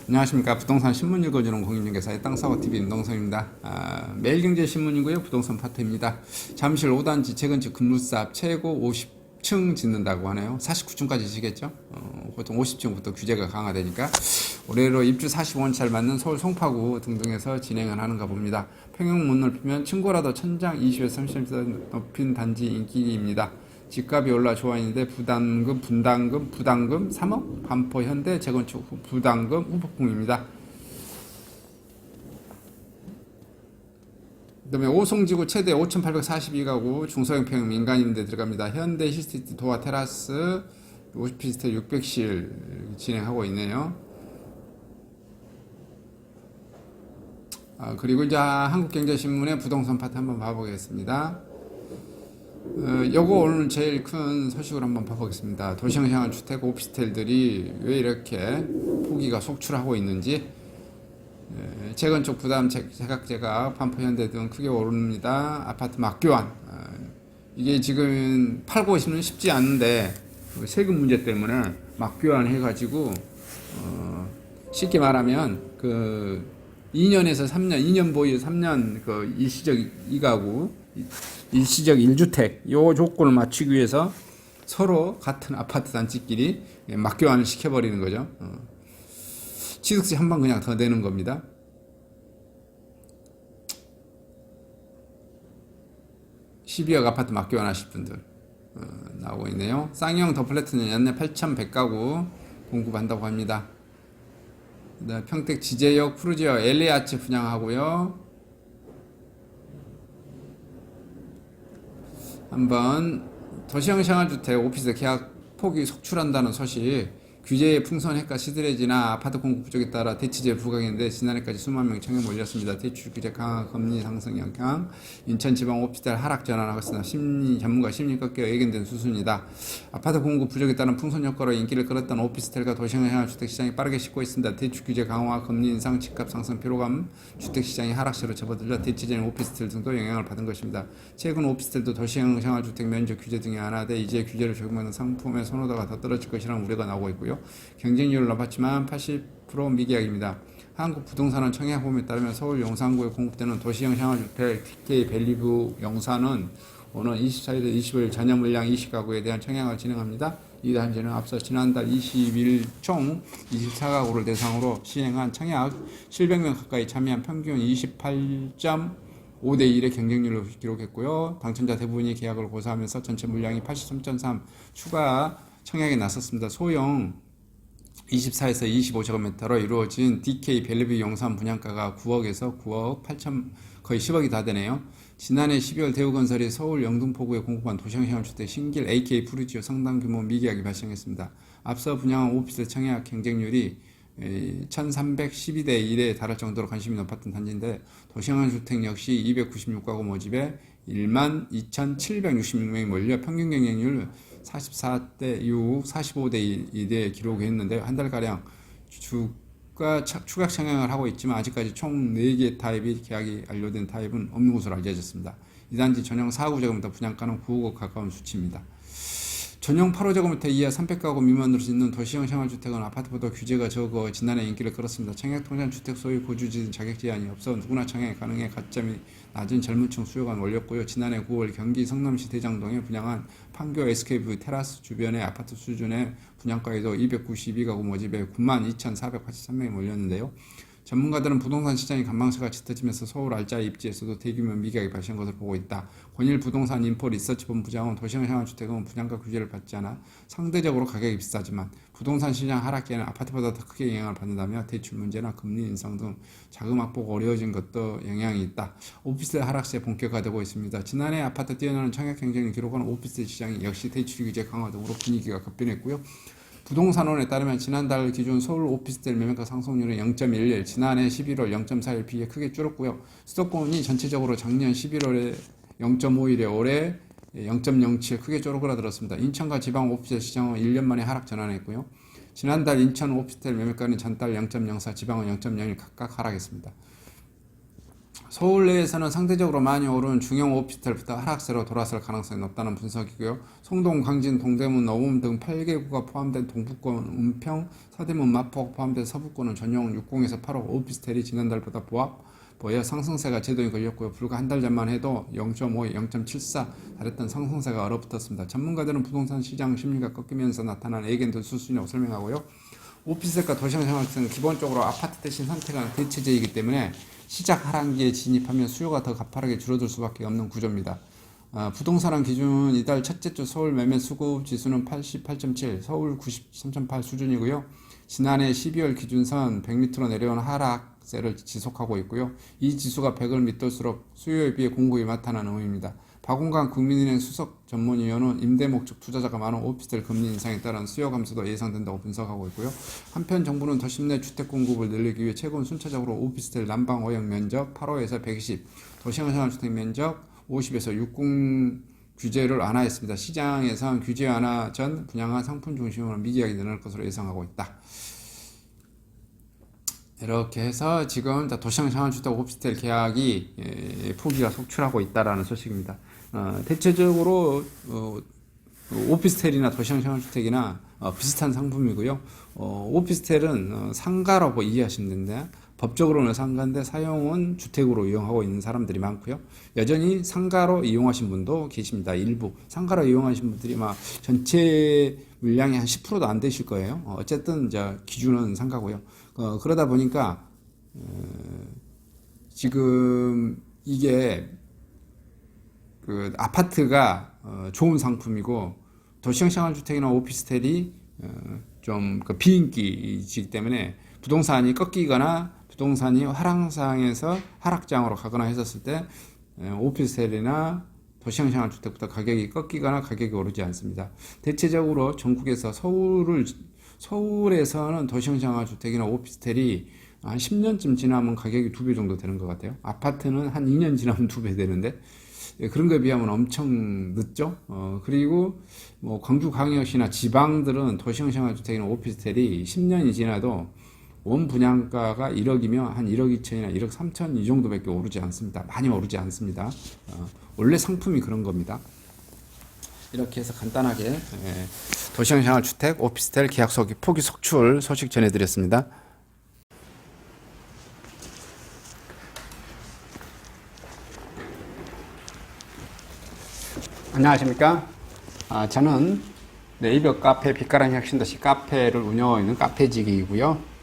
안녕하십니까. 부동산 신문 읽어주는 공인중개사의 땅사고TV 임동성입니다. 매일경제신문이고요. 부동산 파트입니다. 잠실 5단지 재건축 급루사 최고 50층 짓는다고 하네요. 49층까지 지겠죠. 보통 50층부터 규제가 강화되니까 올해로 입주 45원차를 맞는 서울 송파구 등등에서 진행을 하는가 봅니다. 평형 못 넓히면 층고라도 천장 20에서 30cm 높인 단지 인기입니다. 집값이 올라 좋아했는데 분담금 3억, 반포 현대 재건축 후 부담금 후폭풍입니다. 그다음에 오송지구 최대 5,842가구 중소형 평형 민간임대 들어갑니다. 현대 히스테이트 도화 테라스 오피스텔 600실 진행하고 있네요. 그리고 이제 한국경제신문의 부동산 파트 한번 봐보겠습니다. 요거 오늘 제일 큰 소식을 한번 봐보겠습니다. 도시형 생활 주택 오피스텔들이 왜 이렇게 포기가 속출하고 있는지. 재건축 부담 제각제각 반포 현대 등 크게 오릅니다. 아파트 막교환. 이게 지금 팔고 싶는 쉽지 않은데 세금 문제 때문에 막교환 해가지고 쉽게 말하면 그 2년에서 3년, 2년 보유 3년 그 일시적 2가구, 일시적 1주택 요 조건을 맞추기 위해서 서로 같은 아파트 단지끼리 막교환을 시켜버리는 거죠. 취득세 한 번 그냥 더 내는 겁니다. 12억 아파트 막교환 하실 분들 나오고 있네요. 쌍용 더 플래트는 연내 8,100가구 공급한다고 합니다. 평택 지제역 푸르지오 엘리아치 분양하고요. 한번 도시형 생활주택 오피스 계약 폭이 속출한다는 소식, 규제의 풍선핵과 시들해지나 아파트 공급 부족에 따라 대치제 부각인데 지난해까지 수만 명 청약 몰렸습니다. 대출 규제 강화, 금리 상승 영향, 인천지방 오피스텔 하락 전환하고 있으나 전문가 심리 꺾여 예견된 수순이다. 아파트 공급 부족에 따른 풍선 효과로 인기를 끌었던 오피스텔과 도시형 생활주택 시장이 빠르게 식고 있습니다. 대출 규제 강화, 금리 인상, 집값 상승 피로감, 주택 시장이 하락세로 접어들려 대치제인 오피스텔 등도 영향을 받은 것입니다. 최근 오피스텔도 도시형 생활주택 면적 규제 등이 완화돼 이제 규제를 적용하는 상품의 선호도가 더 떨어질 것이라는 우려가 나오고 있고요. 경쟁률을 높았지만 80% 미계약입니다. 한국 부동산원 청약홈에 따르면 서울 용산구에 공급되는 도시형 생활주택 TK 밸리뷰 용산은 오늘 24일 25일 전년 물량 20가구에 대한 청약을 진행합니다. 이 단지는 앞서 지난달 20일 총 24가구를 대상으로 시행한 청약 700명 가까이 참여한 평균 28.5대 1의 경쟁률을 기록했고요. 당첨자 대부분이 계약을 고사하면서 전체 물량이 83.3 추가 청약에 나섰습니다. 소형 24에서 25제곱미터로 이루어진 DK 밸리뷰 용산 분양가가 9억에서 9억 8천 거의 10억이 다 되네요. 지난해 12월 대우건설이 서울 영등포구에 공급한 도시형 생활주택 신길 AK 푸르지오 상당 규모 미계약이 발생했습니다. 앞서 분양한 오피스 청약 경쟁률이 1312대 1에 달할 정도로 관심이 높았던 단지인데 도시형 주택 역시 296가구 모집에 12,766명이 몰려 평균 경쟁률 44대 6, 45대 1에 기록했는데 한 달가량 추가 청약을 하고 있지만 아직까지 총 4개 타입이 계약이 완료된 타입은 없는 것으로 알려졌습니다. 이 단지 전용 4구제곱미터 분양가는 9억 가까운 수치입니다. 전용 8호제곱미터 이하 300가구 미만으로 짓는 도시형 생활주택은 아파트보다 규제가 적어 지난해 인기를 끌었습니다. 청약통장 주택 소유 거주지 자격 제한이 없어 누구나 청약이 가능해 가점이 낮은 젊은층 수요가 몰렸고요. 지난해 9월 경기 성남시 대장동에 분양한 판교 SKV 테라스 주변의 아파트 수준의 분양가에도 292가구 모집에 92,483명이 몰렸는데요. 전문가들은 부동산 시장이 관망세가 짙어지면서 서울 알짜 입지에서도 대규모 미계약이 발생한 것으로 보고 있다. 권일 부동산 인포 리서치 본부장은 도시형 생활주택은 분양가 규제를 받지 않아 상대적으로 가격이 비싸지만 부동산 시장 하락기에는 아파트보다 더 크게 영향을 받는다며 대출 문제나 금리 인상 등 자금 확보가 어려워진 것도 영향이 있다. 오피스텔 하락세 본격화되고 있습니다. 지난해 아파트 뛰어나는 청약 경쟁을 기록한 오피스텔 시장이 역시 대출 규제 강화 등으로 분위기가 급변했고요. 부동산원에 따르면 지난달 기준 서울 오피스텔 매매가 상승률은 0.11, 지난해 11월 0.41 비해 크게 줄었고요. 수도권이 전체적으로 작년 11월에 0.51에 올해 0.07 크게 쪼그라들었습니다. 인천과 지방 오피스텔 시장은 1년 만에 하락 전환했고요. 지난달 인천 오피스텔 매매가는 전달 0.04, 지방은 0.01 각각 하락했습니다. 서울 내에서는 상대적으로 많이 오른 중형 오피스텔부터 하락세로 돌아설 가능성이 높다는 분석이고요. 송동, 광진, 동대문, 어움 등 8개구가 포함된 동북권, 은평, 서대문, 마포가 포함된 서북권은 전용 60에서 8억 오피스텔이 지난달보다 보여 상승세가 제동이 걸렸고요. 불과 한 달 전만 해도 0.5, 0.74 달했던 상승세가 얼어붙었습니다. 전문가들은 부동산 시장 심리가 꺾이면서 나타난 에겐드 수준이라고 설명하고요. 오피스텔과 도시형 생활은 기본적으로 아파트 대신 선택하는 대체제이기 때문에 시작 하락기에 진입하면 수요가 더 가파르게 줄어들 수밖에 없는 구조입니다. 부동산원 기준 이달 첫째 주 서울 매매 수급 지수는 88.7, 서울 93.8 수준이고요. 지난해 12월 기준선 100m로 내려온 하락세를 지속하고 있고요. 이 지수가 100을 밑돌수록 수요에 비해 공급이 많다는 의미입니다. 박원광 국민은행 수석 전문위원은 임대 목적 투자자가 많은 오피스텔 금리 인상에 따른 수요 감소도 예상된다고 분석하고 있고요. 한편 정부는 도심 내 주택 공급을 늘리기 위해 최근 순차적으로 오피스텔 난방 오역 면적 8호에서 120, 도시형 생활주택 면적 50에서 60 규제를 완화했습니다. 시장에선 규제 완화 전 분양한 상품 중심으로 미기하게 늘어날 것으로 예상하고 있다. 이렇게 해서 지금 도시형 생활주택 오피스텔 계약이 포기가 속출하고 있다라는 소식입니다. 대체적으로 오피스텔이나 도시형 생활주택이나 비슷한 상품이고요. 오피스텔은 상가라고 이해하시면 되는데 법적으로는 상가인데 사용은 주택으로 이용하고 있는 사람들이 많고요. 여전히 상가로 이용하신 분도 계십니다. 일부 상가로 이용하신 분들이 막 전체 물량이 한 10%도 안 되실 거예요. 어쨌든 이제 기준은 상가고요. 그러다 보니까 지금 이게 그 아파트가 좋은 상품이고 도시형 생활주택이나 오피스텔이 좀 그 비인기이기 때문에 부동산이 꺾이거나 부동산이 하락장에서 하락장으로 가거나 했었을 때 오피스텔이나 도시형 생활주택부터 가격이 꺾이거나 가격이 오르지 않습니다. 대체적으로 전국에서 서울에서는 도시형 생활주택이나 오피스텔이 한 10년쯤 지나면 가격이 2배 정도 되는 것 같아요. 아파트는 한 2년 지나면 2배 되는데 그런 거에 비하면 엄청 늦죠. 그리고 뭐 광주광역시나 지방들은 도시형 생활주택이나 오피스텔이 10년이 지나도 원 분양가가 1억이면 한 1억 2천이나 1억 3천 이 정도밖에 오르지 않습니다. 많이 오르지 않습니다. 원래 상품이 그런 겁니다. 이렇게 해서 간단하게 도시형 생활주택, 오피스텔 계약서 포기 속출 소식 전해드렸습니다. 안녕하십니까? 저는 네이버 카페 빛가람 혁신도시 카페를 운영하고 있는 카페직이고요.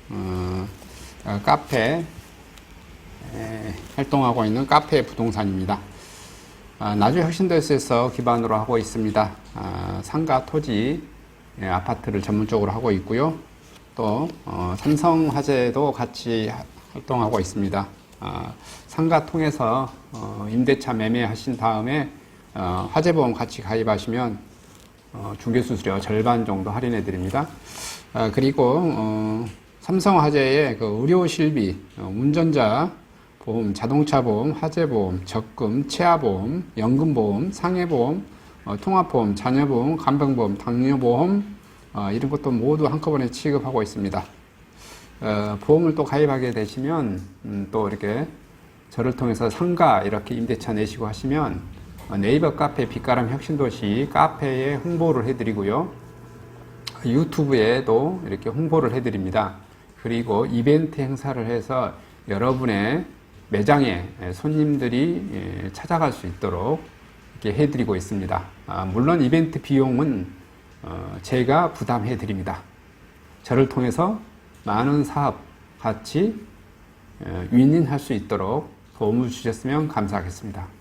카페 활동하고 있는 카페 부동산입니다. 나주 혁신도시에서 기반으로 하고 있습니다. 상가 토지 아파트를 전문적으로 하고 있고요. 또 삼성화재도 같이 활동하고 있습니다. 상가 통해서 임대차 매매하신 다음에 화재보험 같이 가입하시면 중개수수료 절반 정도 할인해 드립니다. 그리고 삼성화재의 그 의료실비, 운전자 보험, 자동차 보험, 화재보험, 적금, 치아보험, 연금보험, 상해보험, 통합보험, 자녀보험, 간병보험, 당뇨보험 이런 것도 모두 한꺼번에 취급하고 있습니다. 보험을 또 가입하게 되시면 또 이렇게 저를 통해서 상가 이렇게 임대차 내시고 하시면 네이버 카페 빛가람 혁신도시 카페에 홍보를 해드리고요. 유튜브에도 이렇게 홍보를 해드립니다. 그리고 이벤트 행사를 해서 여러분의 매장에 손님들이 찾아갈 수 있도록 이렇게 해드리고 있습니다. 물론 이벤트 비용은 제가 부담해 드립니다. 저를 통해서 많은 사업 같이 윈윈할 수 있도록 도움을 주셨으면 감사하겠습니다.